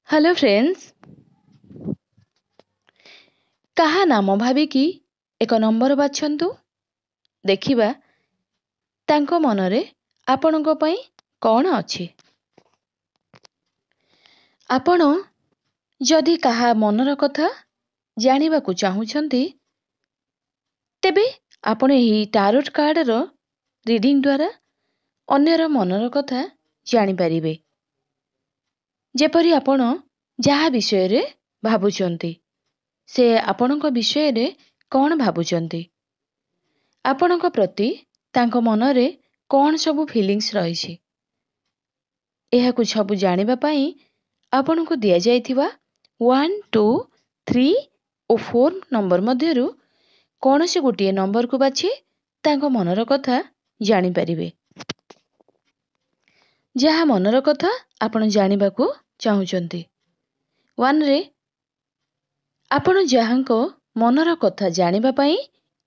Hello friends, काहा नाम भाविकी एक नंबर बाछंतु। देखिबा तांको मनरे आपणको पई कौन अछि। आपण जदि काहा मनर कथा जानिबाकु चाहुछंती तेबे आपण एही टारोट कार्डर रीडिंग द्वारा अन्यर मनर कथा जानि परिबे। जेपरि आपण जहा विषय रे भाबुचंती से आपणको विषय रे कौन भाबुचंती, आपणको प्रति तांको मनरे कौन सबु फीलिंग्स रहिछि। एहाकु सबु जानिबा पई आपणको दिया जाइथिबा 1, 2, 3 और 4 नंबर मध्यरु कौनसी गोटिए नंबर को बाछि तांको मनर कथा जानि परिबे। जहा मनर कथा आपण जानिबाकु चाहुचंती। 1 रे आपण जहांको मनर कथा जानिबा पई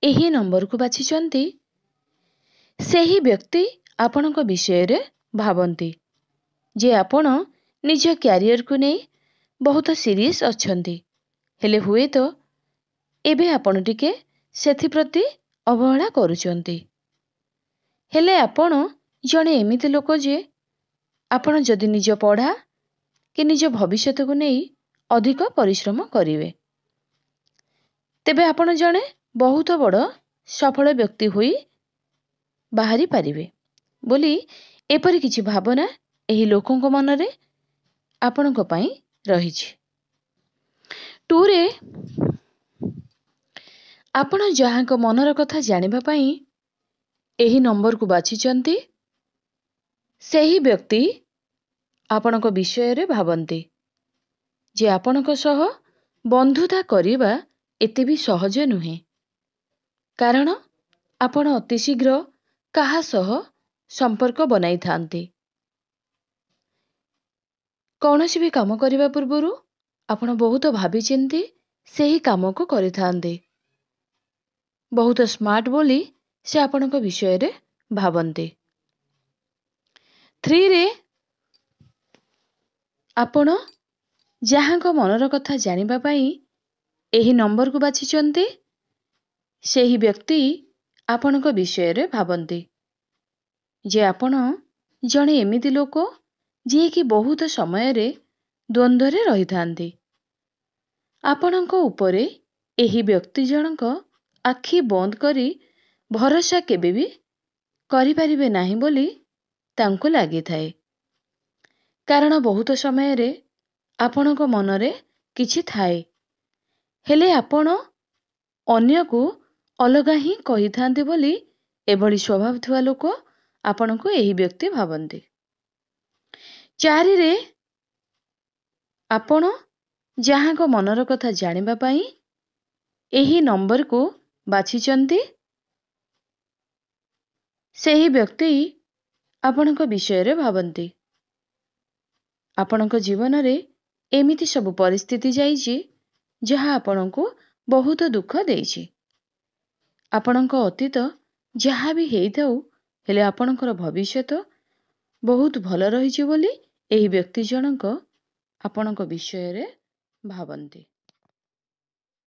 एही नंबर को बाछिचंती सेही व्यक्ति आपणको विषय रे भाबंती जे आपण निज कैरियर को नै बहुत सीरियस अछंती, हेले हुए तो एबे आपण टिके सेथि प्रति अवहेला करूचंती। हेले आपण जणे एमिति लोक जे आपण जदि निज पढ़ा कि निज भविष्यत को नै अधिक परिश्रम करिवे तेबे आपण जणे बहुत बड़ सफल व्यक्ति होई बाहरी पारिबे बोली एपरि किछि भावना एही लोकंको मनरे आपणको पई रहिछि। 2 रे आपण जहांको मनर कथा जानिबा पई एही नंबर को बाछिचंती सेही व्यक्ति आपणको विषय रे भाबंती जे आपणको सह बंधुता करिबा एते भी सहज नुहे, कारण आपण अति शीघ्र काहा सह संपर्क बनाई थांती। कौनसी भी काम करिबा पूर्वरु आपण बहुत भाबी चिंती सेही काम को करिथांती। बहुत स्मार्ट बोली से आपणको विषय रे भाबंती। 3 रे आपण जहांको मनर कथा जानिबा पई एही नंबर को बाछिचंती सेही व्यक्ति आपणको विषय रे भाबंती जे आपण जणे एमिति लोक जे कि बहुत समय रे द्वंद्व रे रहिथांती। आपणको उपरे एही व्यक्ति जनक आखि बंद करी भरोसा केबे भी करि परिबे नाही बोली तांको लागि थाए, कारण बहुत समय रे आपणको मनरे किछि थाए हेले आपण अन्य को अलगा ही कहिथांती बोली एभली स्वभाव थुआ लोक आपणको एही व्यक्ति भाबंती। 4 रे आपण जहांको मनर कथा जानिबा पई एही नंबर को बाछिचंती सेही व्यक्ति आपणको विषय रे भाबंती। आपणको जीवन रे एमिति सब परिस्थिति जाइछि जहा आपणको बहुत दुख देइछि। आपणको अतीत जहा भी हेइथाउ हेले आपणकर भविष्यत बहुत भल रहिछि बोली एही व्यक्ति जनक आपणको विषय रे भाबंती।